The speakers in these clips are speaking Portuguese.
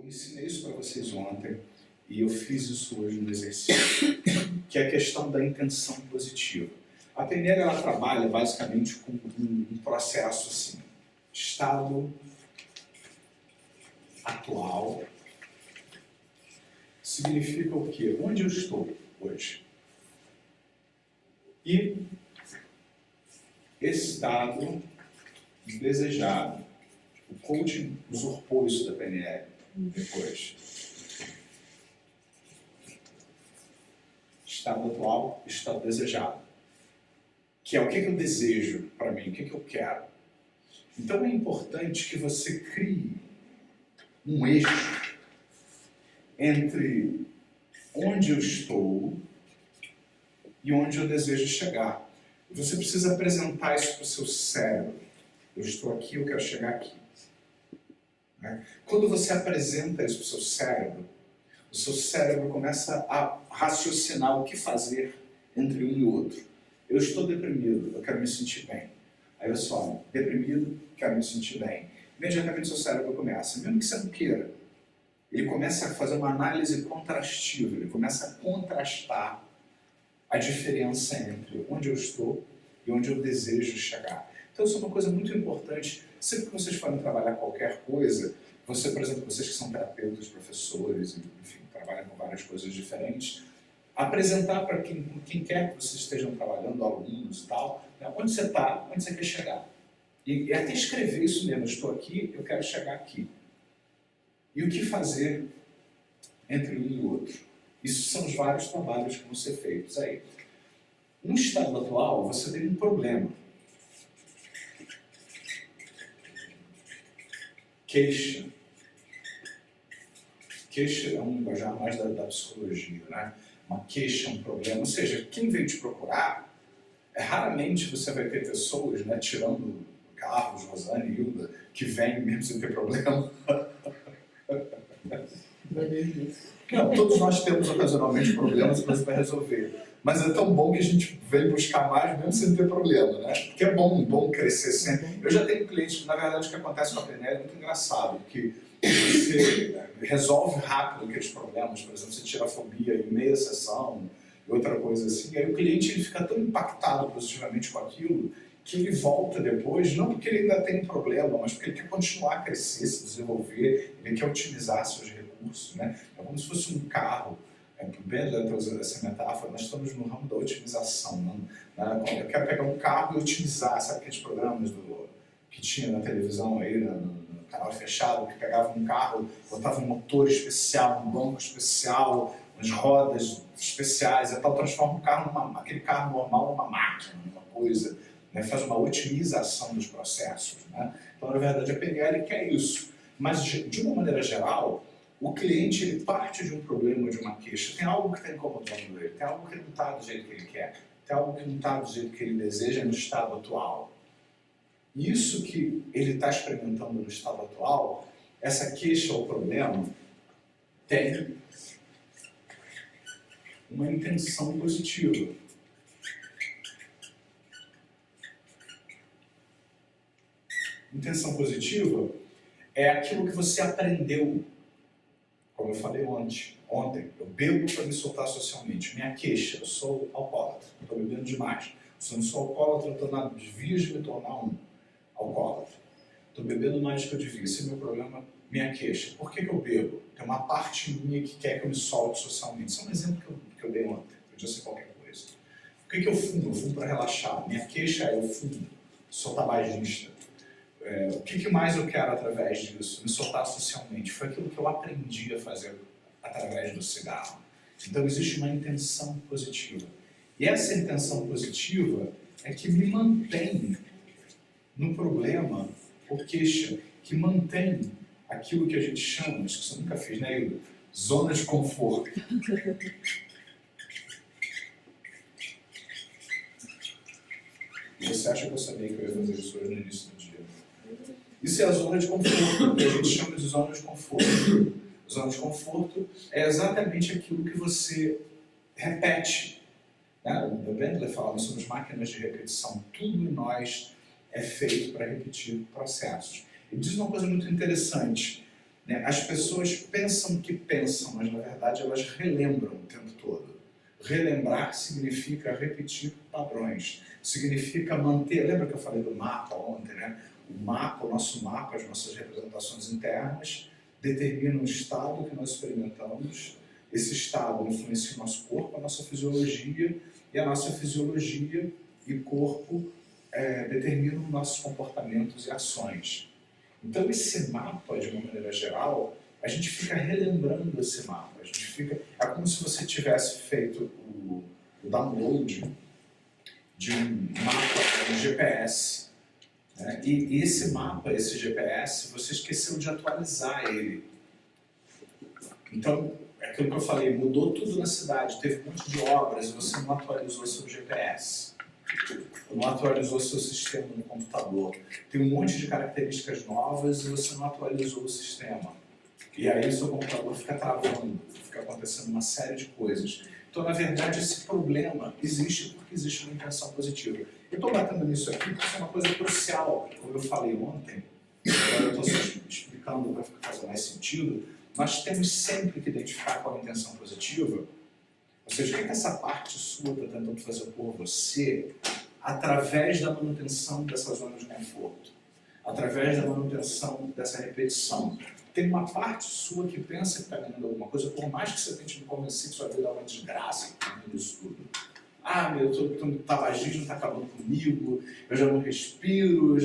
ensinei isso para vocês ontem e eu fiz isso hoje no exercício, que é a questão da intenção positiva. A PNL ela trabalha basicamente com um processo assim, estado atual significa o quê? Onde eu estou hoje? E esse estado desejado. O coaching usurpou isso da PNL depois. Estado atual, estado desejado. Que é o que eu desejo para mim, o que eu quero. Então é importante que você crie um eixo entre onde eu estou e onde eu desejo chegar. Você precisa apresentar isso para o seu cérebro. Eu estou aqui, eu quero chegar aqui. Quando você apresenta isso para o seu cérebro começa a raciocinar o que fazer entre um e outro. Eu estou deprimido, eu quero me sentir bem. Aí você olha, deprimido, quero me sentir bem. Imediatamente o seu cérebro começa, mesmo que você não queira, ele começa a fazer uma análise contrastiva, ele começa a contrastar a diferença entre onde eu estou e onde eu desejo chegar. Então isso é uma coisa muito importante. Sempre que vocês forem trabalhar qualquer coisa, você, por exemplo, vocês que são terapeutas, professores, enfim, trabalham com várias coisas diferentes, apresentar para quem quer que vocês estejam trabalhando, alunos e tal, né, onde você está, onde você quer chegar. E até escrever isso mesmo, eu estou aqui, eu quero chegar aqui. E o que fazer entre um e o outro. Isso são os vários trabalhos que vão ser feitos aí. No estado atual, você tem um problema. Queixa. Queixa é um linguajar mais da psicologia, né? Uma queixa é um problema. Ou seja, quem veio te procurar, raramente você vai ter pessoas, né, tirando Carlos, Rosane, Hilda, que vêm mesmo sem ter problema. Não, todos nós temos ocasionalmente problemas que você vai resolver. Mas é tão bom que a gente vem buscar mais mesmo sem ter problema, né? Porque é bom crescer sempre. Eu já tenho clientes, na verdade o que acontece com a PNL é muito engraçado, porque você resolve rápido aqueles problemas, por exemplo, você tira a fobia em meia sessão, e outra coisa assim, e aí o cliente ele fica tão impactado positivamente com aquilo, que ele volta depois, não porque ele ainda tem um problema, mas porque ele quer continuar a crescer, se desenvolver, ele quer otimizar seus recursos, né? É como se fosse um carro. Bem, já estou usando essa metáfora, nós estamos no ramo da otimização. Né? Eu quero pegar um carro e otimizar, sabe aqueles programas que tinha na televisão, aí, no canal fechado, que pegava um carro, botava um motor especial, um banco especial, umas rodas especiais, e tal, transforma o carro aquele carro normal numa máquina, numa coisa, né? Faz uma otimização dos processos. Né? Então, na verdade, a PNL quer isso. Mas, de uma maneira geral, o cliente ele parte de um problema, de uma queixa, tem algo que está incomodando ele, tem algo que não está do jeito que ele quer, tem algo que não está do jeito que ele deseja no estado atual. Isso que ele está experimentando no estado atual, essa queixa ou problema, tem uma intenção positiva. Intenção positiva é aquilo que você aprendeu. Como eu falei ontem, eu bebo para me soltar socialmente. Minha queixa, eu sou alcoólatra, estou bebendo demais. Se eu não sou alcoólatra, eu estou nas vias de me tornar um alcoólatra. Estou bebendo mais do que eu devia. Esse é o meu problema, minha queixa. Por que eu bebo? Tem uma parte minha que quer que eu me solte socialmente. Isso é um exemplo que eu dei ontem. Podia ser qualquer coisa. Por que eu fumo? Eu fumo para relaxar. Minha queixa é eu fumo. Sou tabagista. O que mais eu quero através disso? Me soltar socialmente. Foi aquilo que eu aprendi a fazer através do cigarro. Então existe uma intenção positiva. E essa intenção positiva é que me mantém no problema ou queixa, que mantém aquilo que a gente chama, isso que você nunca fez, né, Hilda? Zona de conforto. E você acha que eu sabia que eu ia fazer isso hoje no início do dia? Isso é a zona de conforto, que a gente chama de zona de conforto. Zona de conforto é exatamente aquilo que você repete. Né? O Bendler fala, nós somos máquinas de repetição. Tudo em nós é feito para repetir processos. Ele diz uma coisa muito interessante. né? As pessoas pensam que pensam, mas na verdade elas relembram o tempo todo. Relembrar significa repetir padrões, significa manter... Lembra que eu falei do mapa ontem, né? O mapa, o nosso mapa, as nossas representações internas, determinam o estado que nós experimentamos. Esse estado influencia o nosso corpo, a nossa fisiologia, e a nossa fisiologia e corpo determinam nossos comportamentos e ações. Então esse mapa, de uma maneira geral, a gente fica relembrando esse mapa. A gente fica, é como se você tivesse feito o download de um mapa, um GPS, né? E esse mapa, esse GPS, você esqueceu de atualizar ele. Então, é aquilo que eu falei, mudou tudo na cidade, teve um monte de obras e você não atualizou seu GPS. Não atualizou seu sistema no computador. Tem um monte de características novas e você não atualizou o sistema. E aí o seu computador fica travando, fica acontecendo uma série de coisas. Então, na verdade, esse problema existe porque existe uma intenção positiva. Eu estou batendo nisso aqui porque isso é uma coisa crucial. Como eu falei ontem, agora eu estou só explicando para fazer mais sentido, nós temos sempre que identificar qual é a intenção positiva. Ou seja, o que essa parte sua está tentando fazer por você através da manutenção dessa zona de conforto, através da manutenção dessa repetição. Tem uma parte sua que pensa que está ganhando alguma coisa, por mais que você tente me convencer que sua vida é uma desgraça com isso tudo. Ah, meu tabagismo está acabando comigo, eu já não respiro,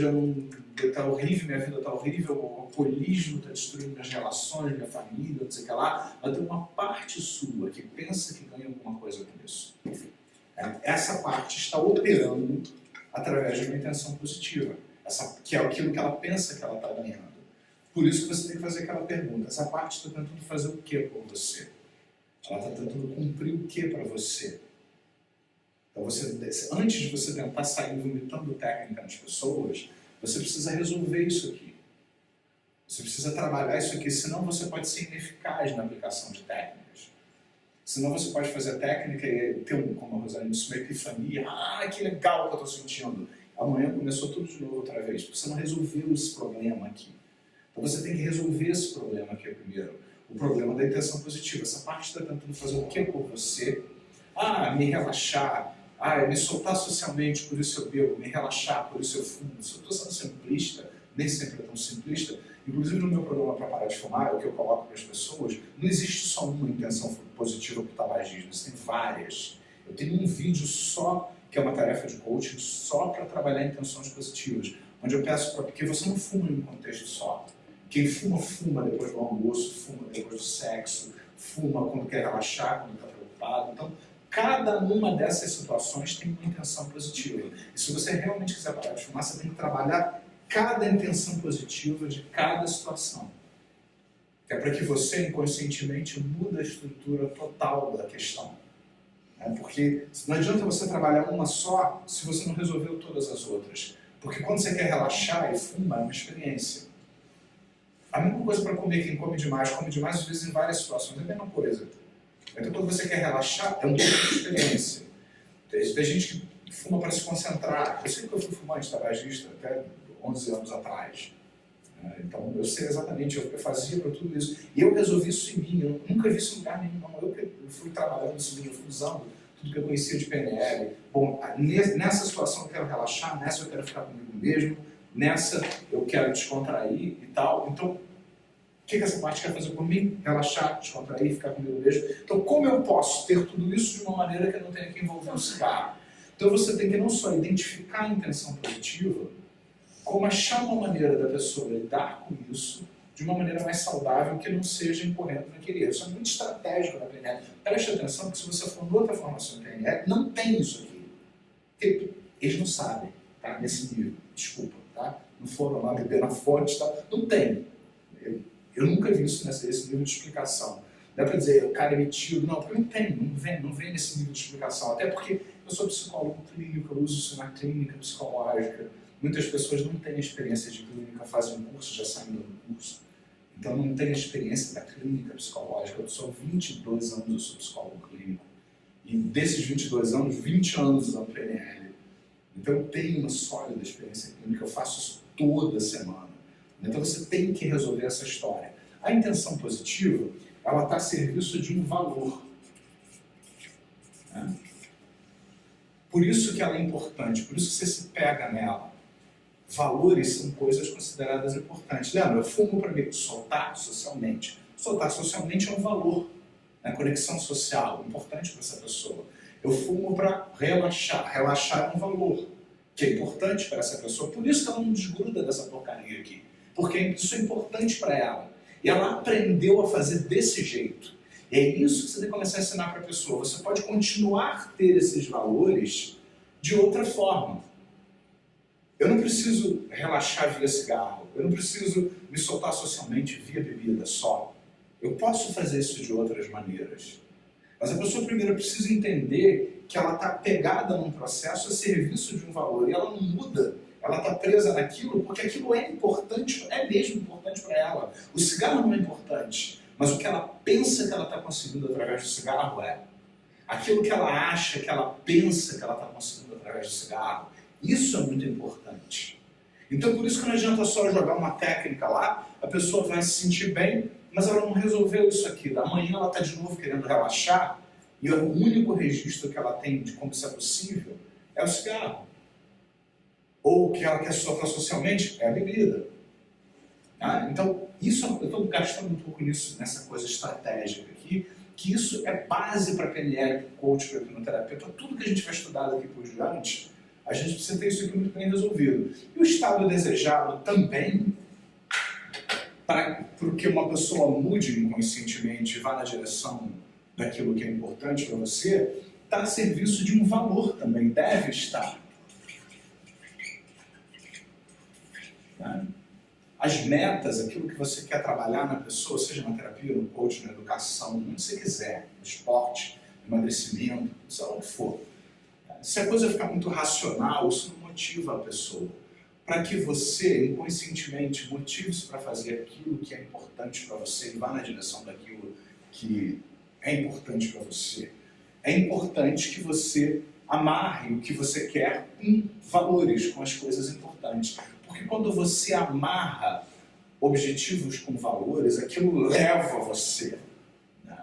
está horrível, minha vida está horrível, o alcoolismo está destruindo minhas relações, minha família, não sei o que lá. Mas tem uma parte sua que pensa que ganha alguma coisa com isso. Essa parte está operando através de uma intenção positiva, que é aquilo que ela pensa que ela está ganhando. Por isso que você tem que fazer aquela pergunta, essa parte está tentando fazer o que por você? Ela está tentando cumprir o que para você? Então, antes de você tentar sair vomitando técnica nas pessoas, você precisa resolver isso aqui. Você precisa trabalhar isso aqui, senão você pode ser ineficaz na aplicação de técnicas. Senão você pode fazer a técnica e ter, como a Rosane disse, uma epifania. Ah, que legal que eu estou sentindo. Amanhã começou tudo de novo outra vez, porque você não resolveu esse problema aqui. Então você tem que resolver esse problema aqui primeiro. O problema da intenção positiva. Essa parte está tentando fazer o que por você? Ah, me relaxar. Ah, me soltar socialmente, por isso eu bebo. Me relaxar, por isso eu fumo. Se eu estou sendo simplista, nem sempre é tão simplista. Inclusive no meu programa para parar de fumar, é o que eu coloco para as pessoas, não existe só uma intenção positiva para o tabagismo, existem várias. Eu tenho um vídeo só, que é uma tarefa de coaching, só para trabalhar intenções positivas, onde eu peço para... Porque você não fuma em um contexto só. Quem fuma, fuma depois do almoço, fuma depois do sexo, fuma quando quer relaxar, quando está preocupado. Então, cada uma dessas situações tem uma intenção positiva. E se você realmente quiser parar de fumar, você tem que trabalhar cada intenção positiva de cada situação. Que é para que você, inconscientemente, mude a estrutura total da questão. Porque não adianta você trabalhar uma só se você não resolveu todas as outras. Porque quando você quer relaxar e fuma, é uma experiência. A mesma coisa para comer, quem come demais às vezes em várias situações, é a mesma coisa. Então quando você quer relaxar, é um tipo de experiência. Tem gente que fuma para se concentrar. Eu sei que eu fui fumante tabagista até 11 anos atrás. Então eu sei exatamente, eu fazia para tudo isso. E eu resolvi isso em mim, eu nunca vi isso em lugar nenhum. Eu fui trabalhando isso em mim, eu fui usando tudo que eu conhecia de PNL. Bom, nessa situação eu quero relaxar, nessa eu quero ficar comigo mesmo, nessa eu quero descontrair e tal. Então, o que essa parte quer fazer por mim? Relaxar, descontrair, ficar comigo mesmo. Então, como eu posso ter tudo isso de uma maneira que eu não tenha que envolver um cigarro? Então, você tem que não só identificar a intenção positiva, como achar uma maneira da pessoa lidar com isso de uma maneira mais saudável, que não seja incorrendo naquele erro. Isso é muito estratégico na PNL. Preste atenção que se você for em outra formação de PNL, não tem isso aqui. Porque eles não sabem, tá? Nesse nível. Desculpa, tá? Não foram lá beber na fonte, tá? Não tem. Eu nunca vi isso nesse nível de explicação. Dá para dizer, o cara é metido. Não, porque não vem nesse nível de explicação. Até porque eu sou psicólogo clínico, eu uso isso na clínica psicológica. Muitas pessoas não têm experiência de clínica, fazem um curso, já saem do curso. Então não têm experiência da clínica psicológica. Eu sou 22 anos, eu sou psicólogo clínico. E desses 22 anos, 20 anos usando PNL. Então eu tenho uma sólida experiência clínica, eu faço isso toda semana. Então você tem que resolver essa história. A intenção positiva, ela está a serviço de um valor. Né? Por isso que ela é importante, por isso que você se pega nela. Valores são coisas consideradas importantes. Lembra, eu fumo para me soltar socialmente. Soltar socialmente é um valor. Né? Conexão social, importante para essa pessoa. Eu fumo para relaxar. Relaxar é um valor, que é importante para essa pessoa. Por isso que ela não desgruda dessa porcaria aqui. Porque isso é importante para ela. E ela aprendeu a fazer desse jeito. E é isso que você tem que começar a ensinar para a pessoa. Você pode continuar a ter esses valores de outra forma. Eu não preciso relaxar via cigarro. Eu não preciso me soltar socialmente via bebida só. Eu posso fazer isso de outras maneiras. Mas a pessoa primeiro precisa entender que ela está pegada num processo a serviço de um valor. E ela não muda. Ela está presa naquilo porque aquilo é importante, é mesmo importante para ela. O cigarro não é importante, mas o que ela pensa que ela está conseguindo através do cigarro é. Aquilo que ela acha, que ela pensa que ela está conseguindo através do cigarro, isso é muito importante. Então por isso que não adianta só jogar uma técnica lá, a pessoa vai se sentir bem, mas ela não resolveu isso aqui. Amanhã ela está de novo querendo relaxar, e o único registro que ela tem de como isso é possível é o cigarro. Ou o que ela quer sofrer socialmente é a bebida. Então, isso, eu estou gastando um pouco nisso, nessa coisa estratégica aqui, que isso é base para PNL, para coach, para hipnoterapia, para tudo que a gente vai estudar daqui por diante, a gente precisa ter isso aqui muito bem resolvido. E o estado desejado também, para que uma pessoa mude inconscientemente e vá na direção daquilo que é importante para você, está a serviço de um valor também, deve estar. As metas, aquilo que você quer trabalhar na pessoa, seja na terapia, no coaching, na educação, onde você quiser, no esporte, no emagrecimento, seja o que for. Se a coisa ficar muito racional, isso não motiva a pessoa. Para que você, inconscientemente, motive-se para fazer aquilo que é importante para você e vá na direção daquilo que é importante para você. É importante que você amarre o que você quer com valores, com as coisas importantes. Porque quando você amarra objetivos com valores, aquilo leva você. Né?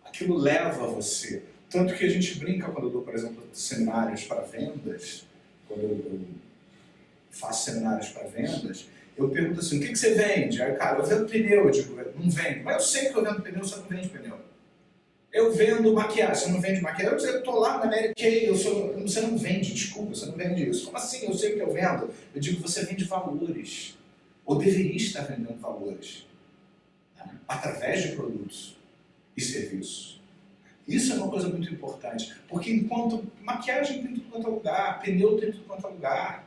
Aquilo leva você. Tanto que a gente brinca quando eu dou, por exemplo, seminários para vendas, quando eu faço seminários para vendas, eu pergunto assim, o que você vende? Aí, cara, eu vendo pneu, eu digo, não vendo. Mas eu sei que eu vendo pneu, você não vende pneu. Eu vendo maquiagem, você não vende maquiagem? Eu estou lá na Mary Kay, você não vende, desculpa, você não vende isso. Como assim? Eu sei o que eu vendo. Eu digo, você vende valores. Ou deveria estar vendendo valores. Né? Através de produtos e serviços. Isso é uma coisa muito importante. Porque enquanto maquiagem tem tudo quanto é lugar, pneu tem tudo quanto é lugar.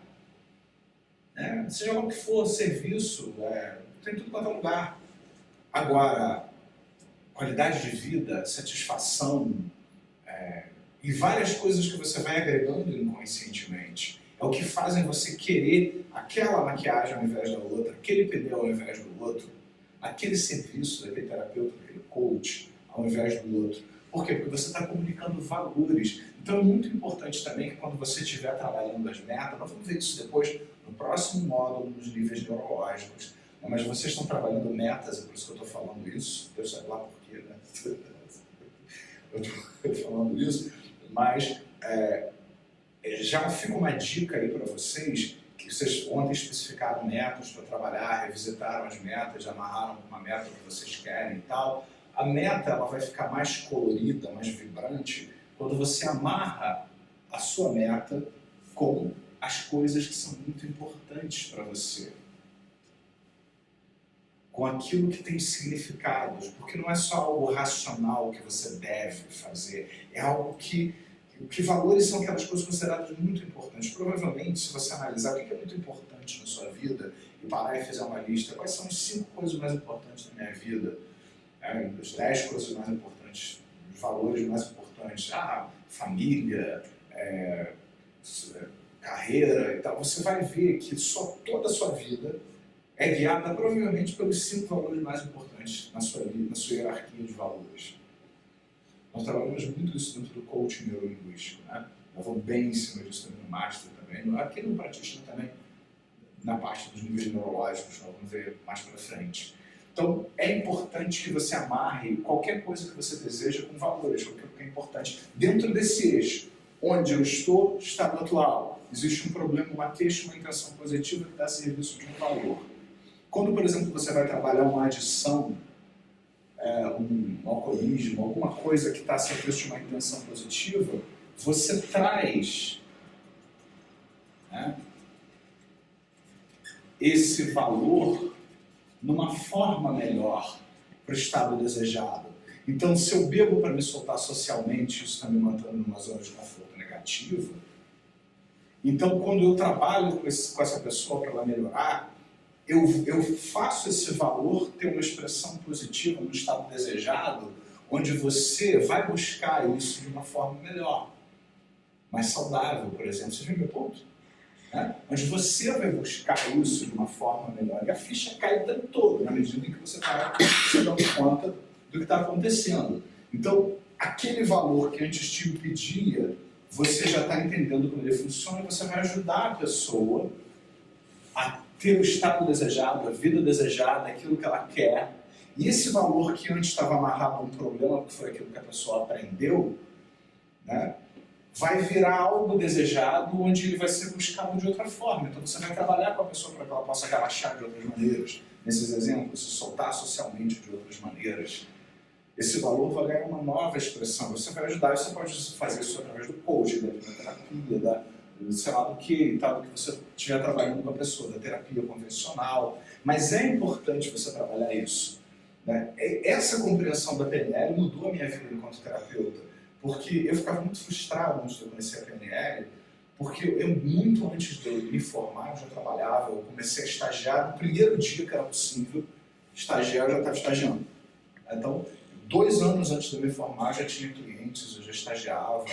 Né? Seja lá o que for, serviço, tem tudo quanto é lugar. Agora, qualidade de vida, satisfação e várias coisas que você vai agregando inconscientemente. É o que fazem você querer aquela maquiagem ao invés da outra, aquele pneu ao invés do outro, aquele serviço daquele terapeuta, daquele coach ao invés do outro. Por quê? Porque você está comunicando valores. Então é muito importante também que quando você estiver trabalhando as metas, nós vamos ver isso depois no próximo módulo, nos níveis neurológicos, mas vocês estão trabalhando metas, é por isso que eu estou falando isso, Deus sabe lá por quê, né? Eu estou falando isso, mas já fica uma dica aí para vocês, que vocês ontem especificaram metas para trabalhar, revisitaram as metas, amarraram uma meta que vocês querem e tal. A meta ela vai ficar mais colorida, mais vibrante, quando você amarra a sua meta com as coisas que são muito importantes para você. Com aquilo que tem significados, porque não é só algo racional que você deve fazer, é algo que valores são aquelas coisas consideradas muito importantes. Provavelmente, se você analisar o que é muito importante na sua vida e parar e fazer uma lista, quais são as 5 coisas mais importantes da minha vida, as 10 coisas mais importantes, os valores mais importantes, família, carreira e tal, você vai ver que toda a sua vida é guiada provavelmente pelos 5 valores mais importantes na sua vida, na sua hierarquia de valores. Nós trabalhamos muito isso dentro do coaching neurolinguístico, né? Nós vamos bem em cima disso também no Master também, aqui no Practitioner também, na parte dos níveis neurológicos, nós vamos ver mais para frente. Então, é importante que você amarre qualquer coisa que você deseja com valores, porque é importante. Dentro desse eixo, onde eu estou, estado atual, existe um problema, uma queixa, uma intenção positiva que dá serviço de um valor. Quando, por exemplo, você vai trabalhar uma adição, um alcoolismo, alguma coisa que está a serviço de uma intenção positiva, você traz, né, esse valor numa forma melhor para o estado desejado. Então, se eu bebo para me soltar socialmente, isso está me mantendo numa zona de conforto negativa. Então, quando eu trabalho com essa pessoa para ela melhorar, eu faço esse valor ter uma expressão positiva no estado desejado, onde você vai buscar isso de uma forma melhor, mais saudável, por exemplo. Você viu meu ponto? Onde você vai buscar isso de uma forma melhor. E a ficha cai o tempo todo, na medida em que você vai se dando conta do que está acontecendo. Então, aquele valor que antes te impedia, você já está entendendo como ele funciona e você vai ajudar a pessoa a ter o estado desejado, a vida desejada, aquilo que ela quer. E esse valor que antes estava amarrado a um problema, que foi aquilo que a pessoa aprendeu, né, vai virar algo desejado, onde ele vai ser buscado de outra forma. Então você vai trabalhar com a pessoa para que ela possa relaxar de outras maneiras. Nesses exemplos, se soltar socialmente de outras maneiras. Esse valor vai ganhar uma nova expressão. Você vai ajudar, você pode fazer isso através do coaching, da terapia, sei lá do que, do que você estiver trabalhando com a pessoa, da terapia convencional. Mas é importante você trabalhar isso, né? Essa compreensão da PNL mudou a minha vida enquanto terapeuta. Porque eu ficava muito frustrado antes de eu conhecer a PNL, porque eu muito antes de eu me formar, eu já trabalhava, eu comecei a estagiar no primeiro dia que era possível estagiar, eu já estava estagiando. Então, 2 anos antes de eu me formar, eu já tinha clientes, eu já estagiava.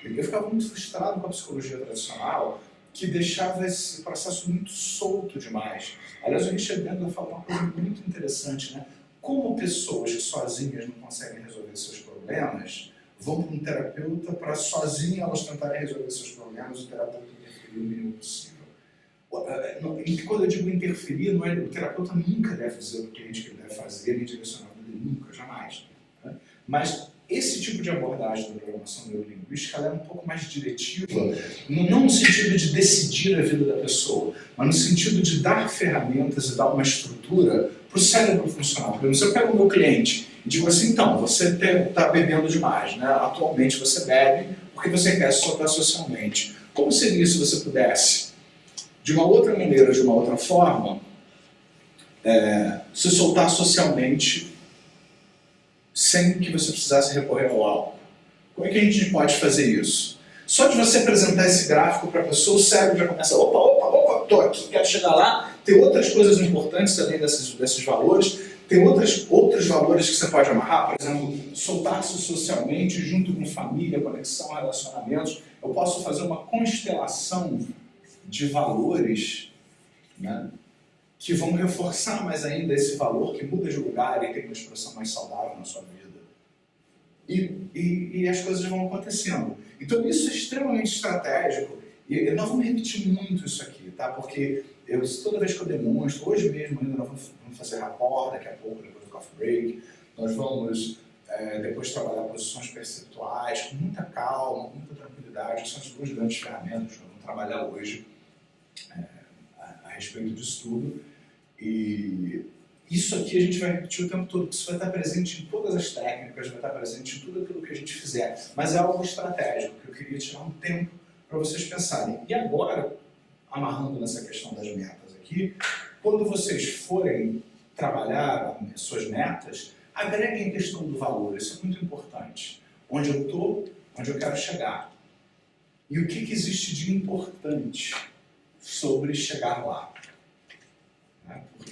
Eu ficava muito frustrado com a psicologia tradicional, que deixava esse processo muito solto demais. Aliás, o Richard Bandler fala uma coisa muito interessante, né? Como pessoas que sozinhas não conseguem resolver seus problemas, vão para um terapeuta para sozinha elas tentarem resolver seus problemas, o terapeuta interferir o mínimo possível. E quando eu digo interferir, não é, o terapeuta nunca deve dizer o cliente que ele deve fazer, nem direcionar ele, nunca, jamais. Né? Mas esse tipo de abordagem da programação neurolinguística ela é um pouco mais diretiva, não no sentido de decidir a vida da pessoa, mas no sentido de dar ferramentas e dar uma estrutura para o cérebro funcionar. Por exemplo, se eu pego o meu cliente e digo assim, então, você está bebendo demais, né? Atualmente você bebe porque você quer se soltar socialmente. Como seria se você pudesse, de uma outra maneira, de uma outra forma, se soltar socialmente sem que você precisasse recorrer ao álcool? Como é que a gente pode fazer isso? Só de você apresentar esse gráfico para a pessoa, o cérebro já começa, opa, estou aqui, quero chegar lá. Tem outras coisas importantes além desses valores. Tem outros valores que você pode amarrar, por exemplo, soltar-se socialmente junto com família, conexão, relacionamentos. Eu posso fazer uma constelação de valores, né, que vão reforçar mais ainda esse valor que muda de lugar e tem uma expressão mais saudável na sua vida. E as coisas vão acontecendo. Então isso é extremamente estratégico. E nós vamos repetir muito isso aqui, tá? Porque toda vez que eu demonstro, hoje mesmo ainda nós vamos fazer rapport, daqui a pouco, depois do coffee break, nós vamos depois trabalhar posições perceptuais, com muita calma, com muita tranquilidade, que são as 2 grandes ferramentas que nós vamos trabalhar hoje a respeito disso tudo. E isso aqui a gente vai repetir o tempo todo, isso vai estar presente em todas as técnicas, vai estar presente em tudo aquilo que a gente fizer, mas é algo estratégico, que eu queria tirar um tempo para vocês pensarem. E agora, amarrando nessa questão das metas aqui, quando vocês forem trabalhar as suas metas, agreguem a questão do valor, isso é muito importante. Onde eu estou, onde eu quero chegar. E o que existe de importante sobre chegar lá?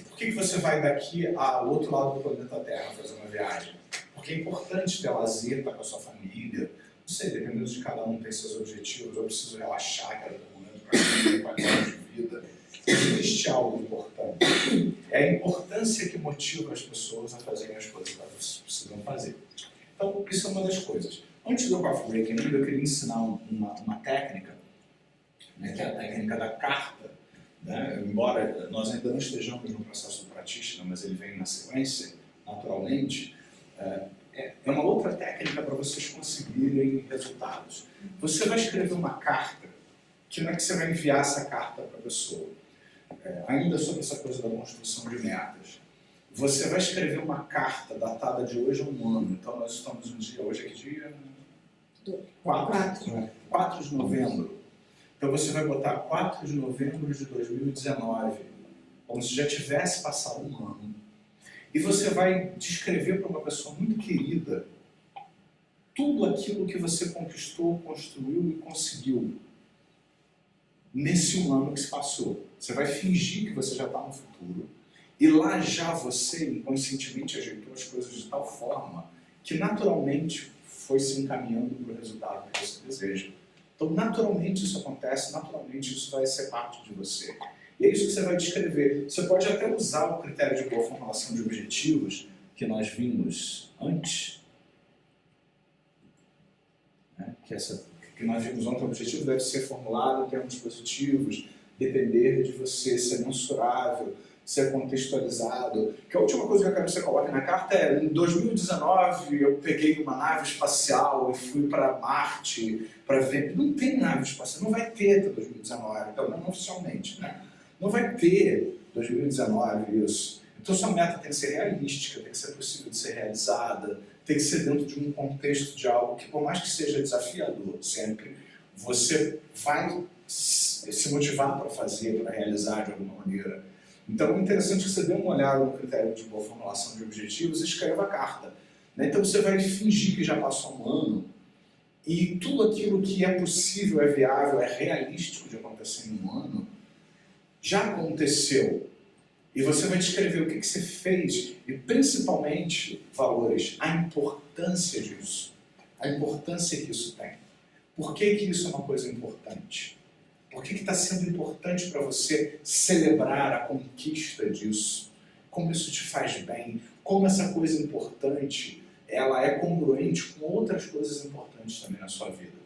Por que você vai daqui ao outro lado do planeta Terra fazer uma viagem? Porque é importante ter lazer, estar com a sua família. Não sei, dependendo de cada um tem seus objetivos. Eu preciso relaxar, quero ter um momento para ter qualidade de vida. Existe algo importante. É a importância que motiva as pessoas a fazerem as coisas que elas precisam fazer. Então, isso é uma das coisas. Antes do coffee break ainda, eu queria ensinar uma técnica, né, que é a técnica da carta né? Embora nós ainda não estejamos no processo do Pratishtha, mas ele vem na sequência, naturalmente, é uma outra técnica para vocês conseguirem resultados. Você vai escrever uma carta, que não é que você vai enviar essa carta para a pessoa, ainda sobre essa coisa da construção de metas. Você vai escrever uma carta datada de hoje a um ano. Então nós estamos no dia, hoje é que dia? 4 de novembro. Então você vai botar 4 de novembro de 2019, como se já tivesse passado um ano. E você vai descrever para uma pessoa muito querida tudo aquilo que você conquistou, construiu e conseguiu nesse um ano que se passou. Você vai fingir que você já está no futuro e lá já você inconscientemente ajeitou as coisas de tal forma que naturalmente foi se encaminhando para o resultado que você deseja. Então naturalmente isso acontece, naturalmente isso vai ser parte de você. E é isso que você vai descrever. Você pode até usar o critério de boa formulação de objetivos que nós vimos antes, né? Que nós vimos ontem, o objetivo deve ser formulado em termos positivos, depender de você, ser mensurável, ser contextualizado. Que a última coisa que eu quero que você coloque na carta é: em 2019 eu peguei uma nave espacial e fui para Marte para ver. Não tem nave espacial, não vai ter até 2019, pelo menos oficialmente, né? Não vai ter 2019 isso. Então sua meta tem que ser realística, tem que ser possível de ser realizada, tem que ser dentro de um contexto de algo que, por mais que seja desafiador sempre, você vai se motivar para fazer, para realizar de alguma maneira. Então é interessante que você dê uma olhada no critério de boa formulação de objetivos e escreva a carta, né? Então você vai fingir que já passou um ano e tudo aquilo que é possível, é viável, é realístico de acontecer em um ano, já aconteceu. E você vai descrever o que você fez e, principalmente, valores, a importância disso, a importância que isso tem. Por que isso é uma coisa importante? Por que está sendo importante para você celebrar a conquista disso? Como isso te faz bem? Como essa coisa importante ela é congruente com outras coisas importantes também na sua vida?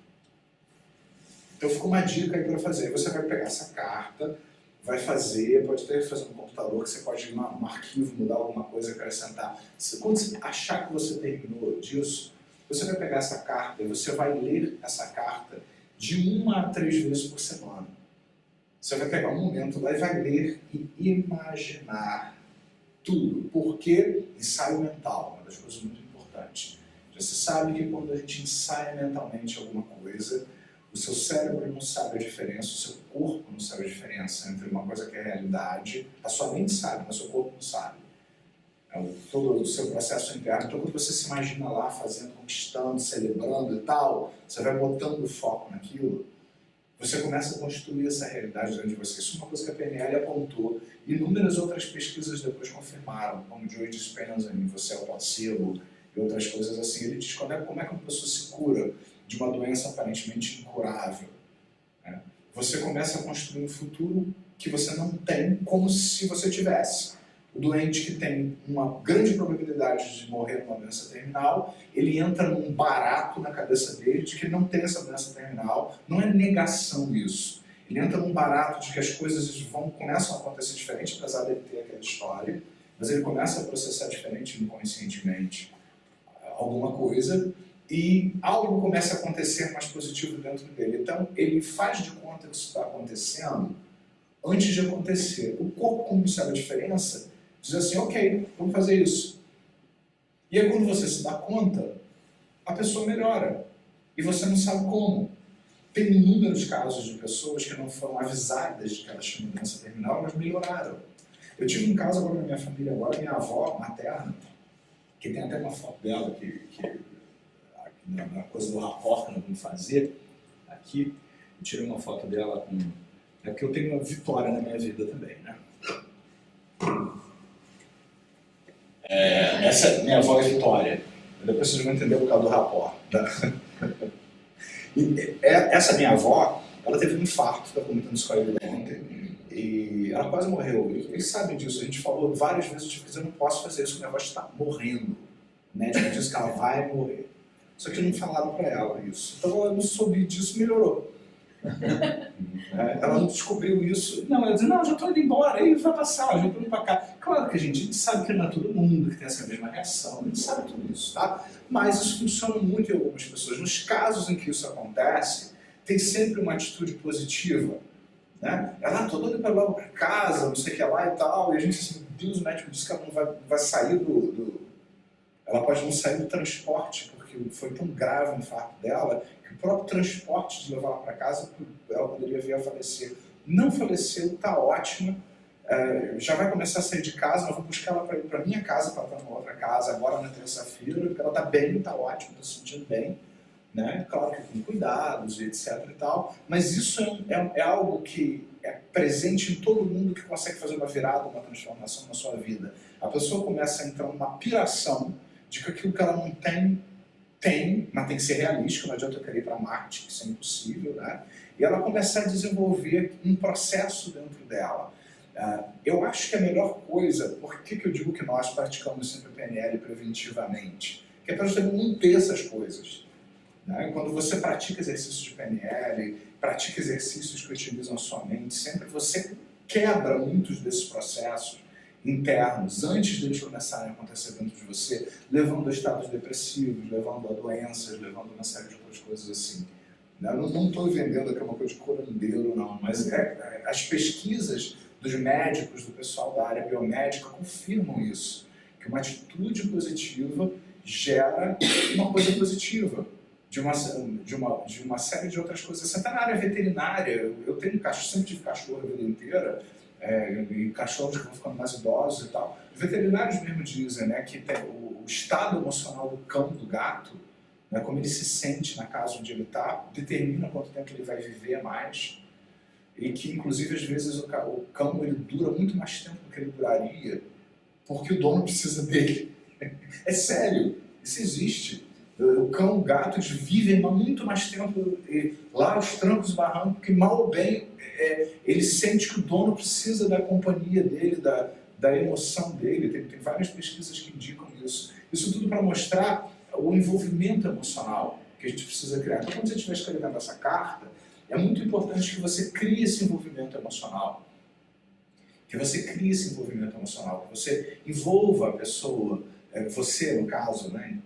Então fica uma dica aí para fazer. Você vai pegar essa carta, vai fazer, pode até fazer no computador, que você pode ir num arquivo, mudar alguma coisa, acrescentar. Quando você achar que você terminou disso, você vai pegar essa carta e você vai ler essa carta de 1 a 3 vezes por semana. Você vai pegar um momento lá e vai ler e imaginar tudo. Porque ensaio mental, uma das coisas muito importantes. Já se sabe que quando a gente ensaia mentalmente alguma coisa, o seu cérebro não sabe a diferença, o seu corpo não sabe a diferença entre uma coisa que é realidade. A sua mente sabe, mas o seu corpo não sabe. Todo o seu processo interno. Então, quando você se imagina lá fazendo, conquistando, celebrando e tal, você vai botando o foco naquilo, você começa a construir essa realidade dentro de você. Isso é uma coisa que a PNL apontou. E inúmeras outras pesquisas depois confirmaram, como Joe Dispenza em Você é o Placebo e outras coisas assim. Ele diz como é que uma pessoa se cura de uma doença aparentemente incurável, né? Você começa a construir um futuro que você não tem, como se você tivesse. O doente que tem uma grande probabilidade de morrer numa doença terminal, ele entra num barato na cabeça dele de que não tem essa doença terminal. Não é negação isso. Ele entra num barato de que as coisas começam a acontecer diferente, apesar dele ter aquela história, mas ele começa a processar diferente inconscientemente alguma coisa, e algo começa a acontecer mais positivo dentro dele. Então, ele faz de conta que isso está acontecendo antes de acontecer. O corpo, como sabe a diferença, diz assim: ok, vamos fazer isso. E aí, quando você se dá conta, a pessoa melhora. E você não sabe como. Tem inúmeros casos de pessoas que não foram avisadas de que elas tinham doença terminal, mas melhoraram. Eu tive um caso agora na minha família, minha avó materna, que tem até uma foto dela que na coisa do rapport que nós vamos fazer aqui, eu tirei uma foto dela com... É porque eu tenho uma vitória na minha vida também, né? Essa é minha avó é Vitória. Depois vocês vão entender o caso do rapport. Essa minha avó, ela teve um infarto, estava comentando isso com a ele ontem, e ela quase morreu. Eles sabem disso, a gente falou várias vezes, eu não posso fazer isso, minha avó está morrendo. O médico disse que ela vai morrer. Só que não falaram para ela isso. Então ela não soube disso, melhorou. Ela não descobriu isso. Não, ela diz, não, já estou indo embora, aí vai passar, já estou indo para cá. Claro que a gente sabe que não é todo mundo que tem essa mesma reação, a gente sabe tudo isso, tá? Mas isso funciona muito em algumas pessoas. Nos casos em que isso acontece, tem sempre uma atitude positiva, né? Ela, estou doida para ir logo para casa, não sei o que lá e tal, e a gente assim, Deus, o médico disse que ela não vai sair ela pode não sair do transporte, porque foi tão grave o infarto dela, que o próprio transporte de levá-la para casa, ela poderia vir a falecer. Não faleceu, está ótima, já vai começar a sair de casa, eu vou buscar ela para ir para minha casa, para estar numa outra casa, agora na terça-feira, porque ela está bem, está ótima, está se sentindo bem, né? Claro que com cuidados e etc e tal, mas isso é algo que é presente em todo mundo que consegue fazer uma virada, uma transformação na sua vida. A pessoa começa a entrar numa piração de que aquilo que ela não tem, mas tem que ser realístico, não adianta eu querer ir para Marte, que isso é impossível, né? E ela começa a desenvolver um processo dentro dela. Eu acho que a melhor coisa, por que eu digo que nós praticamos sempre PNL preventivamente? Que é para justamente não ter essas coisas. Né? Quando você pratica exercícios de PNL, pratica exercícios que utilizam a sua mente, sempre você quebra muitos desses processos internos, antes deles começarem a acontecer dentro de você, levando a estados depressivos, levando a doenças, levando a uma série de outras coisas assim. Eu não estou vendendo aqui uma coisa de curandeiro, não, mas as pesquisas dos médicos, do pessoal da área biomédica, confirmam isso, que uma atitude positiva gera uma coisa positiva, de uma série de outras coisas. Você está na área veterinária, eu tenho sempre tive cachorro a vida inteira, e cachorros que vão ficando mais idosos e tal. Os veterinários mesmo dizem, né, que o estado emocional do cão, do gato, né, como ele se sente na casa onde ele está, determina quanto tempo ele vai viver mais, e que inclusive às vezes o cão ele dura muito mais tempo do que ele duraria, porque o dono precisa dele. É sério, isso existe. O cão, o gato, eles vivem muito mais tempo lá aos trancos e barrancos, porque mal ou bem ele sente que o dono precisa da companhia dele, da emoção dele. Tem várias pesquisas que indicam isso. Isso tudo para mostrar o envolvimento emocional que a gente precisa criar. Então, quando você estiver escrevendo essa carta, é muito importante que você crie esse envolvimento emocional. Que você crie esse envolvimento emocional, que você envolva a pessoa, você no caso, né,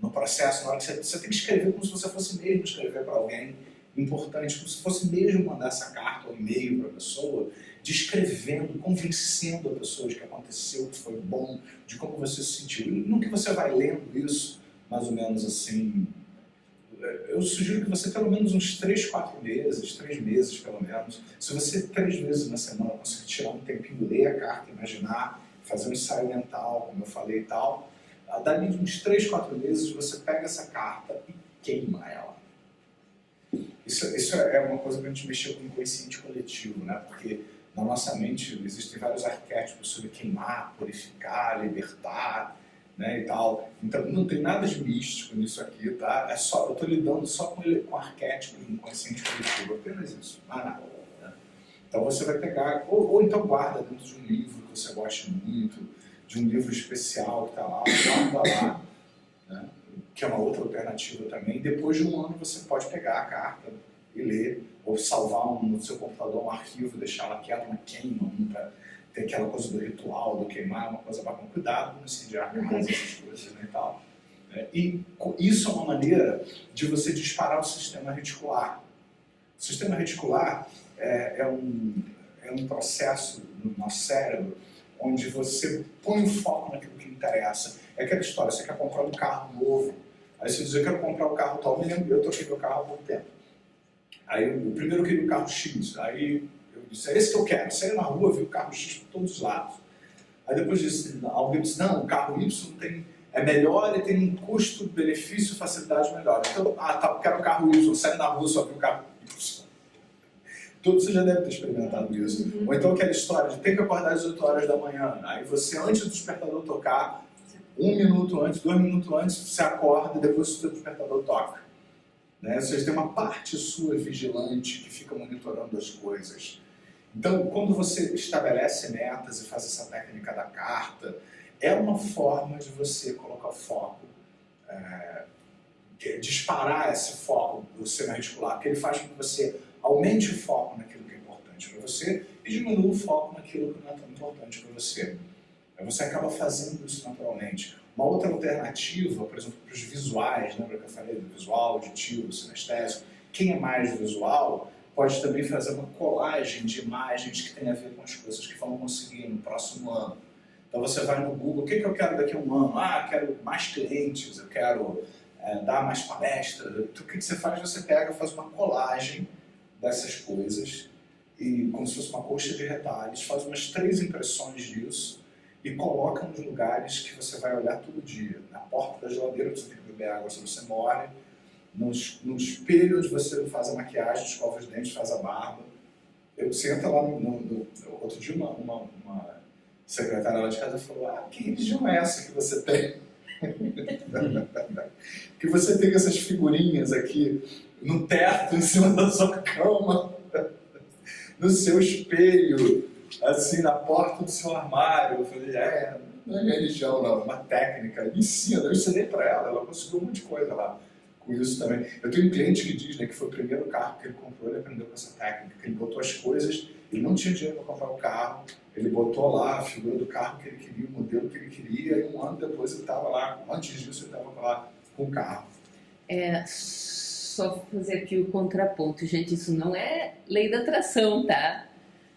no processo, na hora que você tem que escrever como se você fosse mesmo escrever para alguém importante, como se fosse mesmo mandar essa carta ou e-mail para a pessoa, descrevendo, convencendo a pessoa de que aconteceu, que foi bom, de como você se sentiu. E no que você vai lendo isso, mais ou menos assim, eu sugiro que você pelo menos uns 3 meses pelo menos, se você 3 vezes na semana conseguir tirar um tempinho, ler a carta, imaginar, fazer um ensaio mental, como eu falei e tal, dali uns 3, 4 meses você pega essa carta e queima ela. Isso é uma coisa que a gente mexeu com o inconsciente coletivo, né? Porque na nossa mente existem vários arquétipos sobre queimar, purificar, libertar, né, e tal. Então não tem nada de místico nisso aqui, tá? Eu estou lidando só com arquétipos do inconsciente coletivo, apenas isso, não há nada. Né? Então você vai pegar, ou então guarda dentro de um livro que você goste muito, de um livro especial que está lá, guarda lá, né? Que é uma outra alternativa também. Depois de um ano você pode pegar a carta e ler, ou salvar no seu computador um arquivo, deixar ela quieta, uma queima, tem aquela coisa do ritual, do queimar, uma coisa bacana. Cuidado com incendiar a casa, essas coisas, né, e tal. E isso é uma maneira de você disparar o sistema reticular. O sistema reticular é um processo no nosso cérebro onde você põe o foco naquilo que interessa. É aquela história, você quer comprar um carro novo, aí você diz, eu quero comprar um carro tal, eu troquei meu carro há pouco tempo. Aí eu primeiro queria o carro X, aí eu disse, é esse que eu quero. Saí na rua, vi o carro X por todos os lados. Aí depois disse, alguém disse, não, o carro Y é melhor e tem um custo, benefício, facilidade melhor. Então, tá, eu quero o carro Y, saí na rua, só vi o carro Y. Você já deve ter experimentado isso. Uhum. Ou então aquela história de ter que acordar às 8 horas da manhã. Aí você, antes do despertador tocar, 1 minuto antes, 2 minutos antes, você acorda e depois o seu despertador toca. Né? Ou seja, tem uma parte sua vigilante que fica monitorando as coisas. Então, quando você estabelece metas e faz essa técnica da carta, é uma forma de você colocar o foco, disparar esse foco do sistema reticular, que ele faz com que você aumente o foco naquilo que é importante para você e diminua o foco naquilo que não é tão importante para você. Aí você acaba fazendo isso naturalmente. Uma outra alternativa, por exemplo, para os visuais, lembra que eu falei do visual, auditivo, sinestésico? Quem é mais visual pode também fazer uma colagem de imagens que tem a ver com as coisas que vão conseguir no próximo ano. Então você vai no Google, o que eu quero daqui a um ano? Ah, eu quero mais clientes, eu quero dar mais palestras. Então, o que você faz? Você pega, faz uma colagem dessas coisas, e como se fosse uma coxa de retalhos, faz umas 3 impressões disso, e coloca nos lugares que você vai olhar todo dia. Na porta da geladeira, onde você tem que beber água se você morre. No espelho onde você faz a maquiagem, escova os dentes, faz a barba. Você entra lá outro dia uma secretária lá de casa falou: ah, que religião é essa que você tem? Que você tem essas figurinhas aqui no teto, em cima da sua cama, no seu espelho, assim, na porta do seu armário. Eu falei: não é minha religião, não, é uma técnica. Ensina, eu ensinei para ela conseguiu um monte de coisa lá com isso também. Eu tenho um cliente que diz, né, que foi o primeiro carro que ele comprou, ele aprendeu com essa técnica, que ele botou as coisas, ele não tinha dinheiro para comprar o carro, ele botou lá a figura do carro que ele queria, o modelo que ele queria, e um ano depois ele estava lá, antes disso ele estava lá com o carro. Só fazer aqui o contraponto, gente, isso não é lei da atração, tá?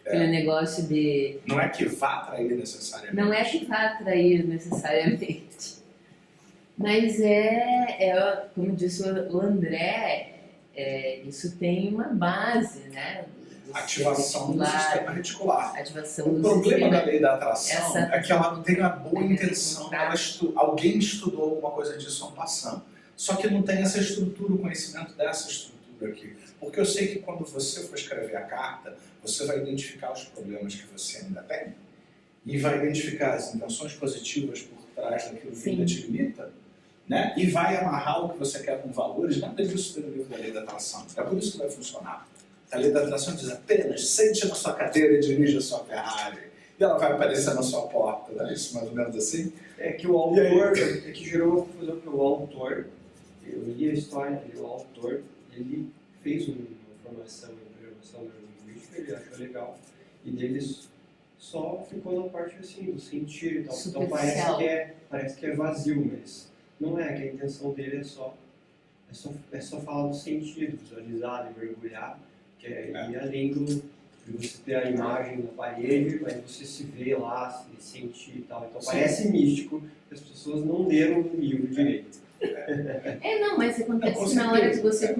Aquele negócio de... Não é que vá atrair necessariamente. Não é que vá atrair necessariamente. Mas como disse o André, isso tem uma base, né? Ativação do sistema reticular. O Ativação do problema sistema, da lei da atração é que ela tem a boa intenção, alguém estudou alguma coisa disso ano passado. Só que não tem essa estrutura, o conhecimento dessa estrutura aqui. Porque eu sei que quando você for escrever a carta, você vai identificar os problemas que você ainda tem e vai identificar as intenções positivas por trás daquilo que ainda te limita, né? E vai amarrar o que você quer com valores. Nada disso tem no livro da lei da atração. É por isso que vai funcionar. A lei da atração diz apenas: sente na sua cadeira e dirija a sua Ferrari. E ela vai aparecer na sua porta. Não é isso mais ou menos assim? É que o autor, que gerou uma confusão, que o autor, eu li a história, o autor, ele fez uma formação em programação neurolinguística, ele achou legal, e deles só ficou na parte assim, do sentir e tal. Então parece que é vazio, mas não é, que a intenção dele é só falar do sentido, visualizar, de mergulhar, que é ir além de você ter a imagem na parede, mas você se vê lá, se sentir e tal. Então parece místico, que as pessoas não leram o livro direito. Não, mas acontece que na hora que você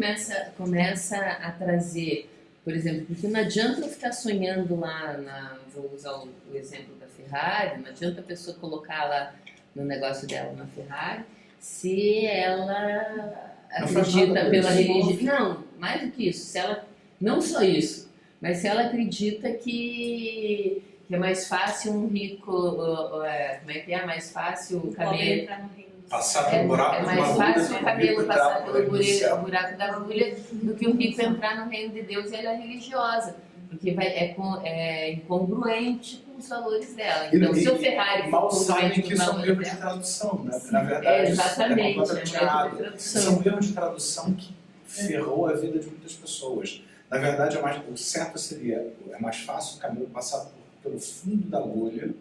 começa a trazer, por exemplo, porque não adianta eu ficar sonhando lá, vou usar o exemplo da Ferrari, não adianta a pessoa colocar lá no negócio dela na Ferrari, se ela acredita pela religião. Não, mais do que isso, se ela, não só isso, mas se ela acredita que é mais fácil um rico, como é que é? Mais fácil o cabelo passar pelo buraco é mais fácil o cabelo passar pelo buraco da agulha do que o rico entrar no reino de Deus e ela é religiosa, porque é incongruente com os valores dela. Então, se o Ferrari mal sabem que isso é um erro de tradução, né? Na verdade, exatamente, isso é um erro de tradução que ferrou a vida de muitas pessoas. Na verdade, o certo seria, é mais fácil o camelo passar pelo fundo da agulha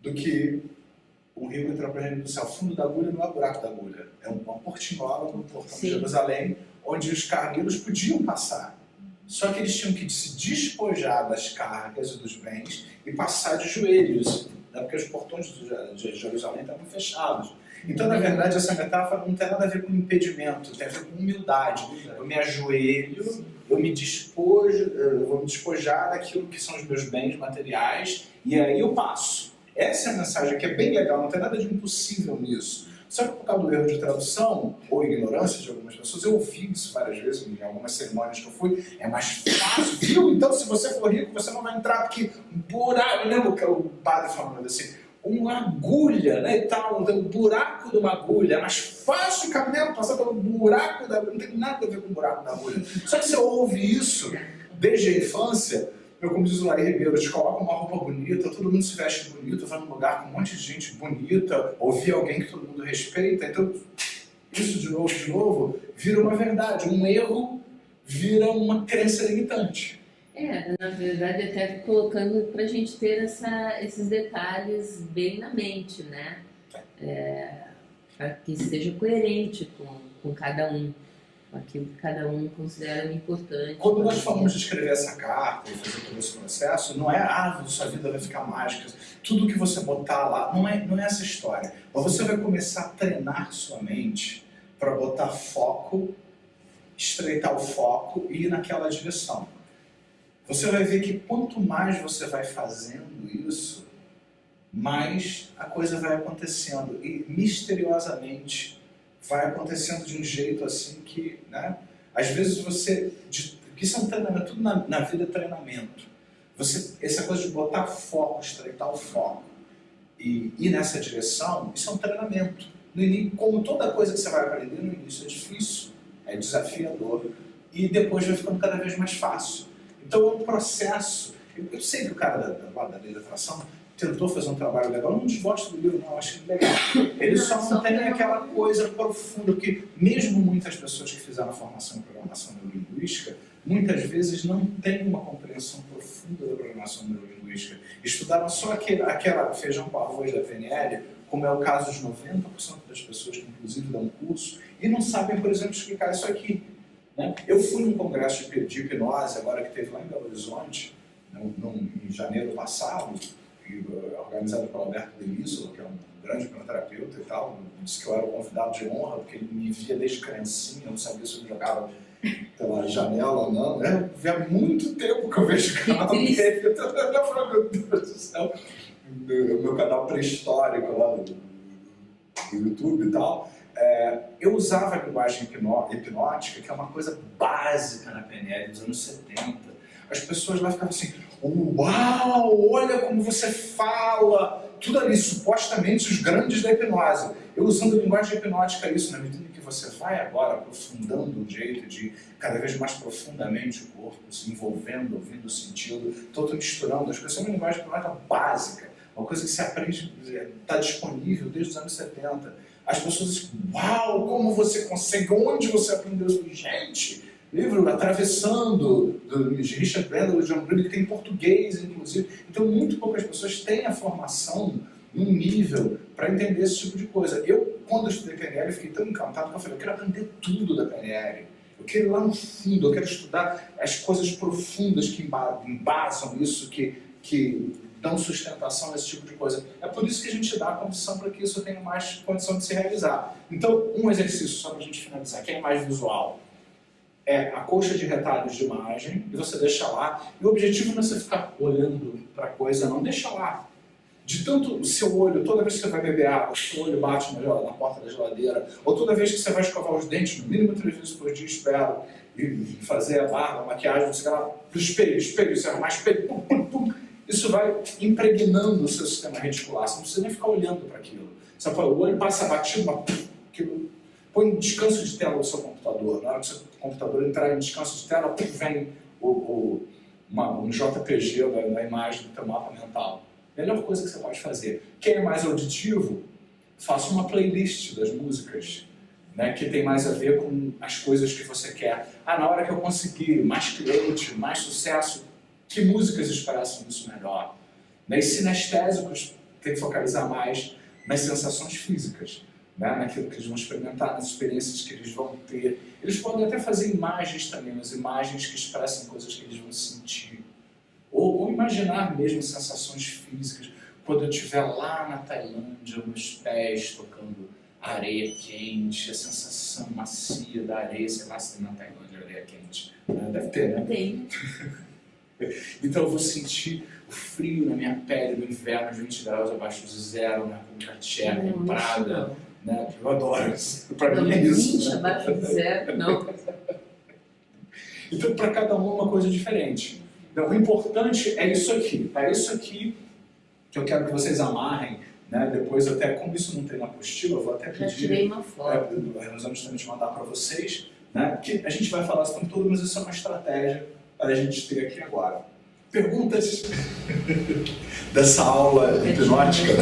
do que o rio entrar para o reino do céu. O fundo da agulha não é o buraco da agulha, é uma portinhola no portão de Jerusalém, onde os cargueiros podiam passar. Só que eles tinham que se despojar das cargas e dos bens e passar de joelhos, né? Porque os portões de Jerusalém estavam fechados. Então, na verdade, essa metáfora não tem nada a ver com impedimento, tem a ver com humildade. Eu me ajoelho, eu vou me despojar daquilo que são os meus bens materiais e aí eu passo. Essa é a mensagem que é bem legal, não tem nada de impossível nisso. Só que por causa do erro de tradução ou ignorância de algumas pessoas, eu ouvi isso várias vezes em algumas cerimônias que eu fui, é mais fácil, viu? Então se você for rico, você não vai entrar, porque buraco, eu lembro que o padre falando assim, uma agulha, né, e tal, um buraco de uma agulha, é mais fácil o caminhão passar pelo buraco da agulha, não tem nada a ver com o buraco da agulha. Só que você ouve isso desde a infância, como diz o Laí Ribeiro, eles colocam uma roupa bonita, todo mundo se veste bonito, vai num lugar com um monte de gente bonita, ouvir alguém que todo mundo respeita, então isso de novo, vira uma verdade. Um erro vira uma crença limitante. Na verdade, até colocando para a gente ter esses detalhes bem na mente, né? Para que seja coerente com cada um, com aquilo que cada um considera importante. Quando nós falamos de escrever essa carta e fazer todo esse processo, não é, sua vida vai ficar mágica, tudo que você botar lá, não é essa história. Mas você vai começar a treinar sua mente para botar foco, estreitar o foco e ir naquela direção. Você vai ver que quanto mais você vai fazendo isso, mais a coisa vai acontecendo. E misteriosamente vai acontecendo de um jeito assim que, né? Às vezes você... Porque isso é um treinamento, tudo na vida é treinamento. Essa coisa de botar foco, estreitar o foco e ir nessa direção, isso é um treinamento. Como toda coisa que você vai aprender no início é difícil, é desafiador. E depois vai ficando cada vez mais fácil. Então é um processo. Eu sei que o cara da lei da atração tentou fazer um trabalho legal, eu não desgosto do livro, não, eu acho legal. Ele só não tem aquela coisa profunda, porque mesmo muitas pessoas que fizeram a formação em programação neurolinguística, muitas vezes não têm uma compreensão profunda da programação neurolinguística. Estudaram só aquela feijão com arroz da PNL, como é o caso de 90% das pessoas que inclusive dão curso, e não sabem, por exemplo, explicar isso aqui. Né? Eu fui num congresso de hipnose, agora que teve lá em Belo Horizonte, em janeiro passado, organizado pelo Alberto Delissola, que é um grande hipnoterapeuta e tal. Disse que eu era o convidado de honra, porque ele me via desde criancinha, eu não sabia se eu jogava pela janela ou não. Né? Há muito tempo que eu vejo o canal dele. Eu falei, meu Deus do céu, o meu canal pré-histórico lá do YouTube e tal. Eu usava a linguagem hipnótica, que é uma coisa básica na PNL dos anos 70. As pessoas lá ficavam assim, uau, olha como você fala, tudo ali, supostamente os grandes da hipnose. Eu usando a linguagem hipnótica isso, na medida que você vai agora aprofundando o jeito de cada vez mais profundamente o corpo, se envolvendo, ouvindo o sentido, todo misturando as coisas. É uma linguagem hipnótica básica, uma coisa que se aprende, está disponível desde os anos 70. As pessoas dizem, uau, como você consegue, onde você aprendeu isso? Gente, livro Atravessando, de Richard Bandler e John Green, que tem em português, inclusive. Então, muito poucas pessoas têm a formação num nível para entender esse tipo de coisa. Eu, quando eu estudei PNL, fiquei tão encantado que eu falei, eu quero aprender tudo da PNL. Eu quero ir lá no fundo, eu quero estudar as coisas profundas que embasam isso, que dão sustentação a esse tipo de coisa. É por isso que a gente dá a condição para que isso tenha mais condição de se realizar. Então, um exercício, só para a gente finalizar, que é mais visual. É a colcha de retalhos de imagem, e você deixa lá. E o objetivo não é você ficar olhando para a coisa, não. Deixa lá. De tanto o seu olho, toda vez que você vai beber água, o seu olho bate na porta da geladeira, ou toda vez que você vai escovar os dentes, no mínimo 3 vezes por dia, espero, e fazer a barba, a maquiagem, você vai lá pro espelho, você arrumar espelho, pum, pum, pum. Isso vai impregnando o seu sistema reticular. Você não precisa nem ficar olhando para aquilo. Você põe o olho, passa batido, aquilo. Põe em descanso de tela o seu computador. Na hora que o seu computador entrar em descanso de tela, vem um JPG da imagem do teu mapa mental. Melhor coisa que você pode fazer. Quem é mais auditivo, faça uma playlist das músicas, né, que tem mais a ver com as coisas que você quer. Na hora que eu conseguir mais cliente, mais sucesso, que músicas expressam isso melhor? Né? E sinestésicos tem que focalizar mais nas sensações físicas, né? Naquilo que eles vão experimentar, nas experiências que eles vão ter. Eles podem até fazer imagens também, mas imagens que expressam coisas que eles vão sentir. Ou imaginar mesmo sensações físicas. Quando eu estiver lá na Tailândia, meus pés tocando a areia quente, a sensação macia da areia, sei lá se tem na Tailândia areia quente. Deve ter, né? Tem. Então eu vou sentir o frio na minha pele no inverno, 20 graus abaixo de zero, na República Tcheca, em Praga. Né? Eu adoro isso. Para mim é isso. 20 abaixo de zero, não. Então, para cada um é uma coisa diferente. Então, o importante é isso aqui. É isso aqui que eu quero que vocês amarrem. Né? Depois, até como isso não tem na apostila, eu vou até pedir. Já tirei uma foto. Nós vamos também mandar para vocês. Né? Que a gente vai falar isso com tudo, mas isso é uma estratégia para a gente ter aqui agora. Perguntas dessa aula hipnótica?